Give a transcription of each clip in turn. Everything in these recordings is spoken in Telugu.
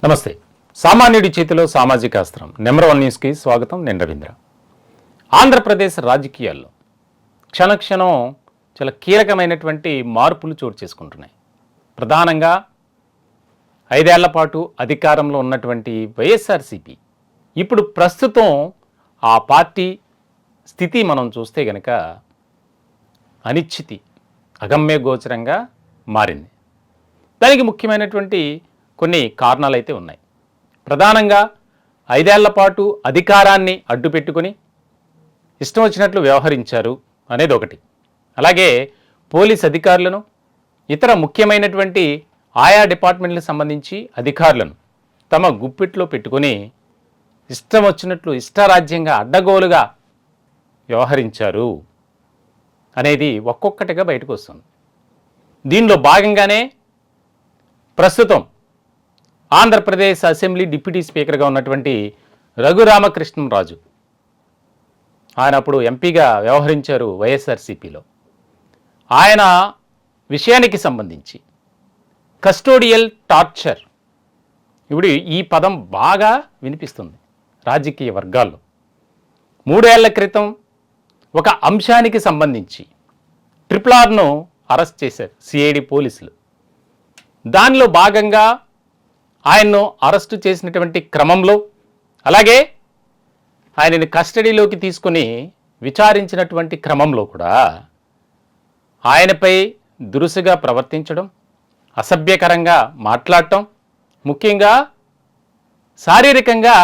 నమస్తే. సామాన్యుడి చేతిలో సామాజిక అస్త్రం నెంబర్ 1 న్యూస్కి స్వాగతం. నేను రవీంద్ర. ఆంధ్రప్రదేశ్ రాజకీయాల్లో క్షణక్షణం చాలా కీలకమైనటువంటి మార్పులు చోటు చేసుకుంటున్నాయి. ప్రధానంగా 5 ఏళ్ల పాటు అధికారంలో ఉన్నటువంటి వైఎస్ఆర్సీపీ ఇప్పుడు ప్రస్తుతం ఆ పార్టీ స్థితి మనం చూస్తే గనక అనిశ్చితి, అగమ్య గోచరంగా మారింది. దానికి ముఖ్యమైనటువంటి కొన్ని కారణాలు అయితే ఉన్నాయి. ప్రధానంగా 5 ఏళ్ల పాటు అధికారాన్ని అడ్డుపెట్టుకుని ఇష్టం వచ్చినట్లు వ్యవహరించారు అనేది ఒకటి. అలాగే పోలీస్ అధికారులను, ఇతర ముఖ్యమైనటువంటి ఆయా డిపార్ట్మెంట్లకు సంబంధించి అధికారులను తమ గుప్పిట్లో పెట్టుకుని ఇష్టం వచ్చినట్లు ఇష్టారాజ్యంగా అడ్డగోలుగా వ్యవహరించారు అనేది ఒక్కొక్కటిగా బయటకు వస్తుంది. దీనిలో భాగంగానే ప్రస్తుతం ఆంధ్రప్రదేశ్ అసెంబ్లీ డిప్యూటీ స్పీకర్గా ఉన్నటువంటి రఘురామకృష్ణంరాజు, ఆయన అప్పుడు ఎంపీగా వ్యవహరించారు వైఎస్ఆర్సీపీలో. ఆయన విషయానికి సంబంధించి కస్టోడియల్ టార్చర్, ఇప్పుడు ఈ పదం బాగా వినిపిస్తుంది రాజకీయ వర్గాల్లో. 3 ఏళ్ల క్రితం ఒక అంశానికి సంబంధించి RRRను అరెస్ట్ చేశారు సిఐడి పోలీసులు. దానిలో భాగంగా ఆయన్ను అరెస్టు చేసినటువంటి క్రమంలో, అలాగే ఆయనని కస్టడీలోకి తీసుకుని విచారించినటువంటి క్రమంలో కూడా ఆయనపై దురుసుగా ప్రవర్తించడం, అసభ్యకరంగా మాట్లాడటం, ముఖ్యంగా శారీరకంగా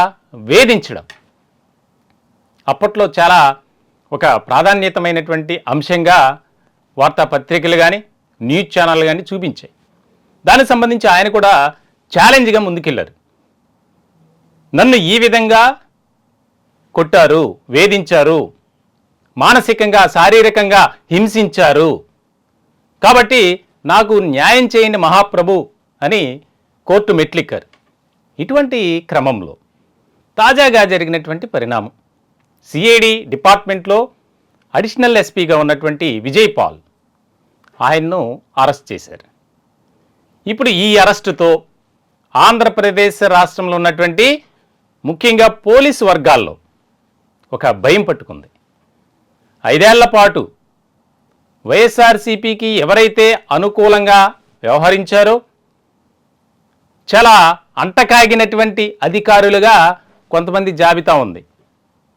వేధించడం అప్పట్లో చాలా ఒక ప్రాధాన్యతమైనటువంటి అంశంగా వార్తాపత్రికలు కానీ న్యూస్ ఛానళ్ళు కానీ చూపించాయి. దానికి సంబంధించి ఆయన కూడా ఛాలెంజ్గా ముందుకెళ్లారు. నన్ను ఈ విధంగా కొట్టారు, వేధించారు, మానసికంగా శారీరకంగా హింసించారు, కాబట్టి నాకు న్యాయం చేయండి మహాప్రభు అని కోర్టు మెట్లెక్కారు. ఇటువంటి క్రమంలో తాజాగా జరిగినటువంటి పరిణామం, సిఐడి డిపార్ట్మెంట్లో అడిషనల్ ఎస్పీగా ఉన్నటువంటి విజయ్ పాల్ ఆయన్ను అరెస్ట్ చేశారు. ఇప్పుడు ఈ అరెస్టుతో ఆంధ్రప్రదేశ్ రాష్ట్రంలో ఉన్నటువంటి ముఖ్యంగా పోలీసు వర్గాల్లో ఒక భయం పట్టుకుంది. 5 ఏళ్ల పాటు వైఎస్ఆర్సీపీకి ఎవరైతే అనుకూలంగా వ్యవహరించారో, చాలా అంటకాగినటువంటి అధికారులుగా కొంతమంది జాబితా ఉంది.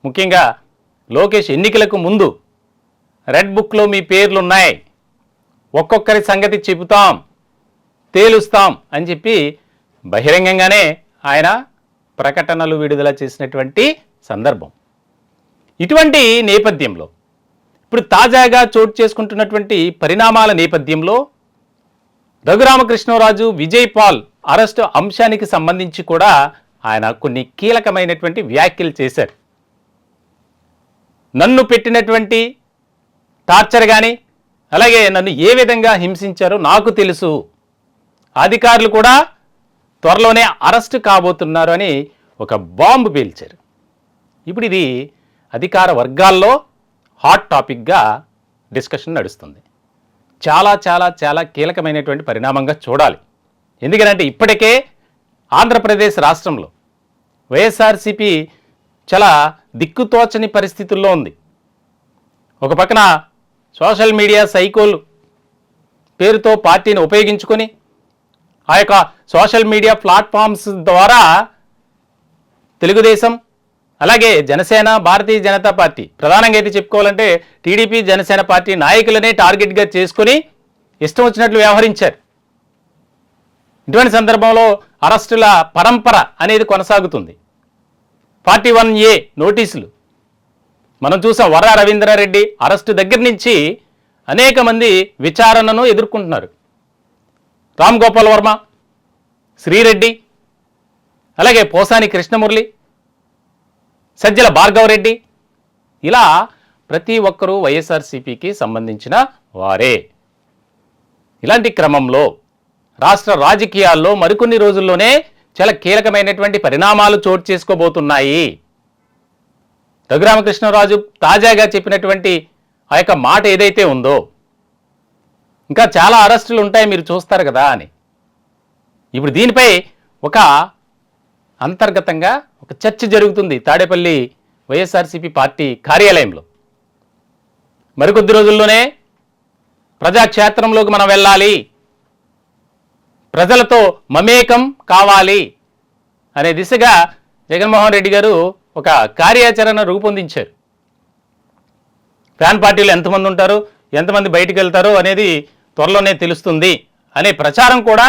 ముఖ్యంగా లోకేష్ ఎన్నికలకు ముందు రెడ్ బుక్లో మీ పేర్లున్నాయి, ఒక్కొక్కరి సంగతి చెబుతాం, తేలుస్తాం అని చెప్పి బహిరంగంగానే ఆయన ప్రకటనలు విడుదల చేసినటువంటి సందర్భం. ఇటువంటి నేపథ్యంలో ఇప్పుడు తాజాగా చోటు చేసుకుంటున్నటువంటి పరిణామాల నేపథ్యంలో రఘురామకృష్ణరాజు, విజయ్ పాల్ అరెస్టు అంశానికి సంబంధించి కూడా ఆయన కొన్ని కీలకమైనటువంటి వ్యాఖ్యలు చేశారు. నన్ను పెట్టినటువంటి టార్చర్ కానీ, అలాగే నన్ను ఏ విధంగా హింసించారో నాకు తెలుసు, అధికారులు కూడా త్వరలోనే అరెస్టు కాబోతున్నారు అని ఒక బాంబు పేల్చారు. ఇప్పుడు ఇది అధికార వర్గాల్లో హాట్ టాపిక్గా డిస్కషన్ నడుస్తుంది. చాలా చాలా చాలా కీలకమైనటువంటి పరిణామంగా చూడాలి. ఎందుకంటే ఇప్పటికే ఆంధ్రప్రదేశ్ రాష్ట్రంలో వైఎస్ఆర్సీపీ చాలా దిక్కుతోచని పరిస్థితుల్లో ఉంది. ఒక పక్కన సోషల్ మీడియా సైకోలు పేరుతో పార్టీని ఉపయోగించుకొని ఆ యొక్క సోషల్ మీడియా ప్లాట్ఫామ్స్ ద్వారా తెలుగుదేశం, అలాగే జనసేన, భారతీయ జనతా పార్టీ, ప్రధానంగా అయితే చెప్పుకోవాలంటే టీడీపీ, జనసేన పార్టీ నాయకులనే టార్గెట్గా చేసుకుని ఇష్టం వచ్చినట్లు వ్యవహరించారు. ఇటువంటి సందర్భంలో అరెస్టుల పరంపర అనేది కొనసాగుతుంది. 41A నోటీసులు మనం చూసాం. వర్రా రవీంద్రారెడ్డి అరెస్టు దగ్గర నుంచి అనేక మంది విచారణను ఎదుర్కొంటున్నారు. రామ్ గోపాల్ వర్మ, శ్రీరెడ్డి, అలాగే పోసాని కృష్ణమురళి, సజ్జల భార్గవరెడ్డి, ఇలా ప్రతి ఒక్కరూ వైఎస్ఆర్సీపీకి సంబంధించిన వారే. ఇలాంటి క్రమంలో రాష్ట్ర రాజకీయాల్లో మరికొన్ని రోజుల్లోనే చాలా కీలకమైనటువంటి పరిణామాలు చోటు చేసుకోబోతున్నాయి. రఘురామకృష్ణరాజు తాజాగా చెప్పినటువంటి ఆ యొక్క మాట ఏదైతే ఉందో, ఇంకా చాలా అరెస్టులు ఉంటాయి మీరు చూస్తారు కదా అని, ఇప్పుడు దీనిపై ఒక అంతర్గతంగా ఒక చర్చ జరుగుతుంది తాడేపల్లి వైఎస్ఆర్సీపీ పార్టీ కార్యాలయంలో. మరికొద్ది రోజుల్లోనే ప్రజాక్షేత్రంలోకి మనం వెళ్ళాలి, ప్రజలతో మమేకం కావాలి అనే దిశగా జగన్మోహన్ రెడ్డి గారు ఒక కార్యాచరణ రూపొందించారు. ఫ్యాన్ పార్టీలు ఎంతమంది ఉంటారు, ఎంతమంది బయటికి వెళ్తారో అనేది త్వరలోనే తెలుస్తుంది అనే ప్రచారం కూడా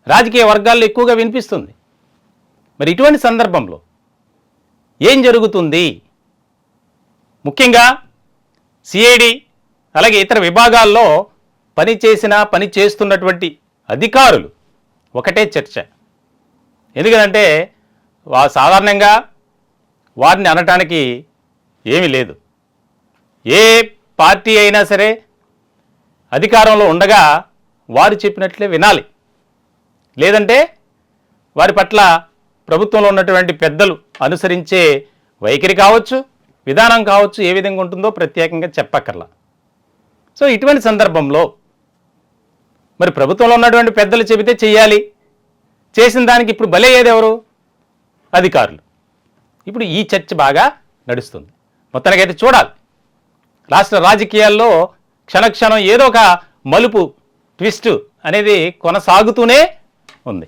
రాజకీయ వర్గాల్లో ఎక్కువగా వినిపిస్తుంది. మరి ఇటువంటి సందర్భంలో ఏం జరుగుతుంది? ముఖ్యంగా సిఐడి అలాగే ఇతర విభాగాల్లో పని చేస్తున్నటువంటి అధికారులు ఒకటే చర్చ. ఎందుకంటే సాధారణంగా వారిని అనటానికి ఏమీ లేదు. ఏ పార్టీ అయినా సరే అధికారంలో ఉండగా వారు చెప్పినట్లే వినాలి, లేదంటే వారి పట్ల ప్రభుత్వంలో ఉన్నటువంటి పెద్దలు అనుసరించే వైఖరి కావచ్చు, విధానం కావచ్చు, ఏ విధంగా ఉంటుందో ప్రత్యేకంగా చెప్పక్కర్లా. సో ఇటువంటి సందర్భంలో మరి ప్రభుత్వంలో ఉన్నటువంటి పెద్దలు చెబితే చెయ్యాలి, చేసిన దానికి ఇప్పుడు బలయ్యేది ఎవరు? అధికారులు. ఇప్పుడు ఈ చర్చ బాగా నడుస్తుంది. మొత్తానికైతే చూడాలి, రాష్ట్ర రాజకీయాల్లో క్షణక్షణం ఏదో ఒక మలుపు, ట్విస్ట్ అనేది కొనసాగుతూనే ఉంది.